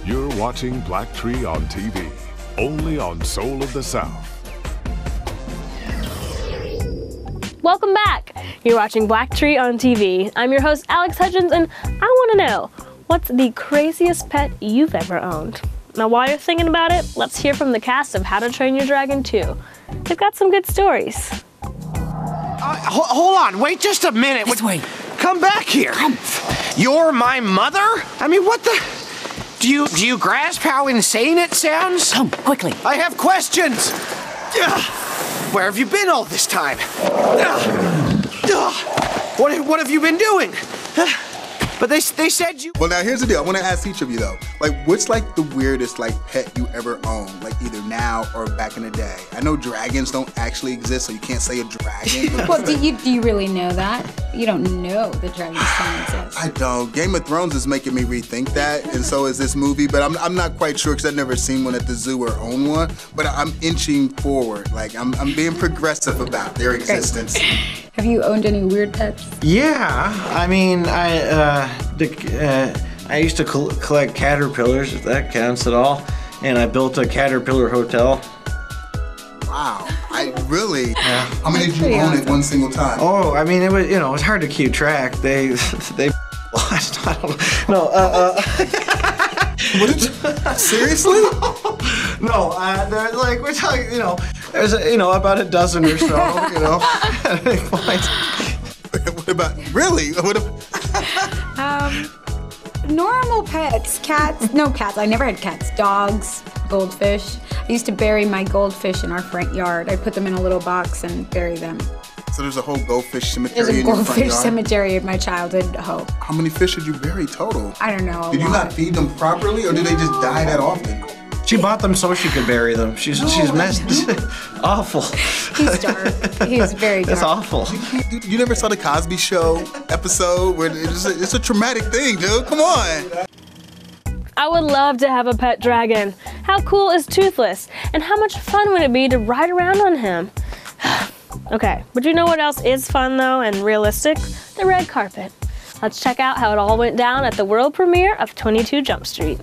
You're watching BLACKTREE on TV, only on Soul of the South. Welcome back. You're watching BLACKTREE on TV. I'm your host, Alex Hutchins, and I want to know, what's the craziest pet you've ever owned? Now, while you're thinking about it, let's hear from the cast of How to Train Your Dragon 2. They've got some good stories. Hold on, wait just a minute. This way. Come back here. You're my mother? I mean, what the? Do you grasp how insane it sounds? Come, quickly. I have questions. Where have you been all this time? What have you been doing? But they said you... Well, now here's the deal. I want to ask each of you, though. Like, what's, like, the weirdest, like, pet you ever owned? Like, either now or back in the day? I know dragons don't actually exist, so you can't say a dragon. Well, do you really know that? You don't know that dragons don't exist. I don't. Game of Thrones is making me rethink that, and so is this movie. But I'm not quite sure, because I've never seen one at the zoo or owned one. But I'm inching forward. Like, I'm being progressive about their existence. Have you owned any weird pets? Yeah, I mean, I used to collect caterpillars, if that counts at all, and I built a caterpillar hotel. Wow, really? Yeah. How many did you own at one single time? Oh, I mean, it was hard to keep track. They lost. I don't know. What did you, seriously? No, like we're talking, there's about a dozen or so, at any point. What about, really? Normal pets, cats, no cats, I never had cats, dogs, goldfish. I used to bury my goldfish in our front yard. I put them in a little box and bury them. So there's a whole goldfish cemetery There's a in your front goldfish yard? cemetery in my childhood home. How many fish did you bury total? I don't know. Did you not feed them properly, or did they just die that often? She bought them so she could bury them. She's messed. Awful. He's dark. He's very dark. It's awful. You never saw the Cosby Show episode where it's a traumatic thing, dude. Come on. I would love to have a pet dragon. How cool is Toothless? And how much fun would it be to ride around on him? Okay, but you know what else is fun though and realistic? The red carpet. Let's check out how it all went down at the world premiere of 22 Jump Street.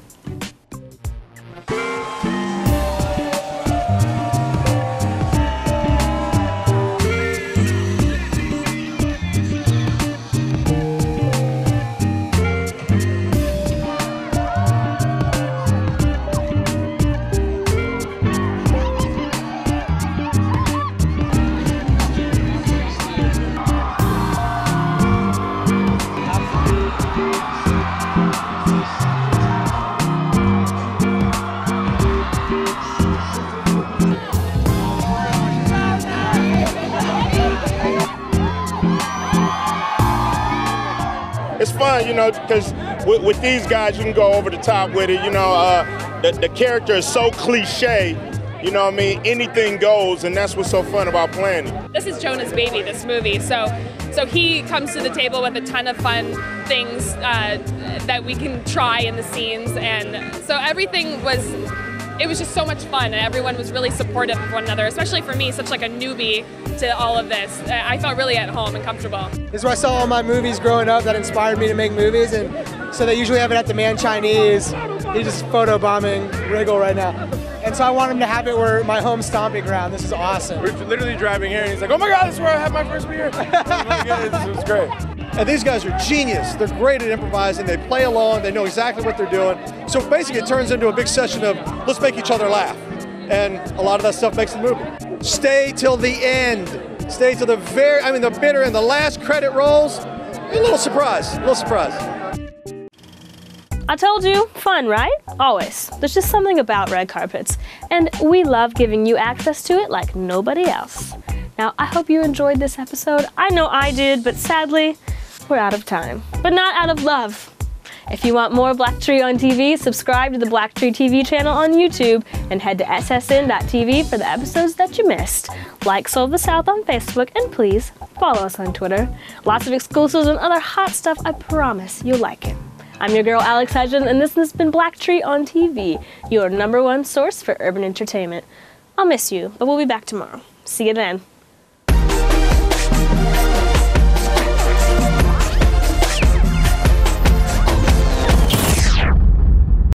It's fun, because with these guys, you can go over the top with it. The character is so cliche, anything goes, and that's what's so fun about playing it. This is Jonah's baby, this movie, so he comes to the table with a ton of fun things that we can try in the scenes, and so everything was just so much fun, and everyone was really supportive of one another, especially for me, such like a newbie to all of this. I felt really at home and comfortable. This is where I saw all my movies growing up that inspired me to make movies, and so they usually have it at the Man Chinese. He's just photobombing Wriggle right now. And so I want him to have it where my home stomping ground. This is awesome. We're literally driving here, and he's like, oh my God, this is where I had my first beer. It was great. And these guys are genius. They're great at improvising. They play along. They know exactly what they're doing. So basically it turns into a big session of let's make each other laugh. And a lot of that stuff makes the movie. Stay till the end. Stay till the bitter and the last credit rolls. A little surprise, I told you, fun, right? Always. There's just something about red carpets, and we love giving you access to it like nobody else. Now, I hope you enjoyed this episode. I know I did, but sadly, we're out of time. But not out of love. If you want more BLACKTREE on TV, subscribe to the BLACKTREE TV channel on YouTube and head to ssn.tv for the episodes that you missed. Like Soul of the South on Facebook, and please follow us on Twitter. Lots of exclusives and other hot stuff. I promise you'll like it. I'm your girl Alex Hutchins, and this has been BLACKTREE on TV, your #1 source for urban entertainment. I'll miss you, but we'll be back tomorrow. See you then.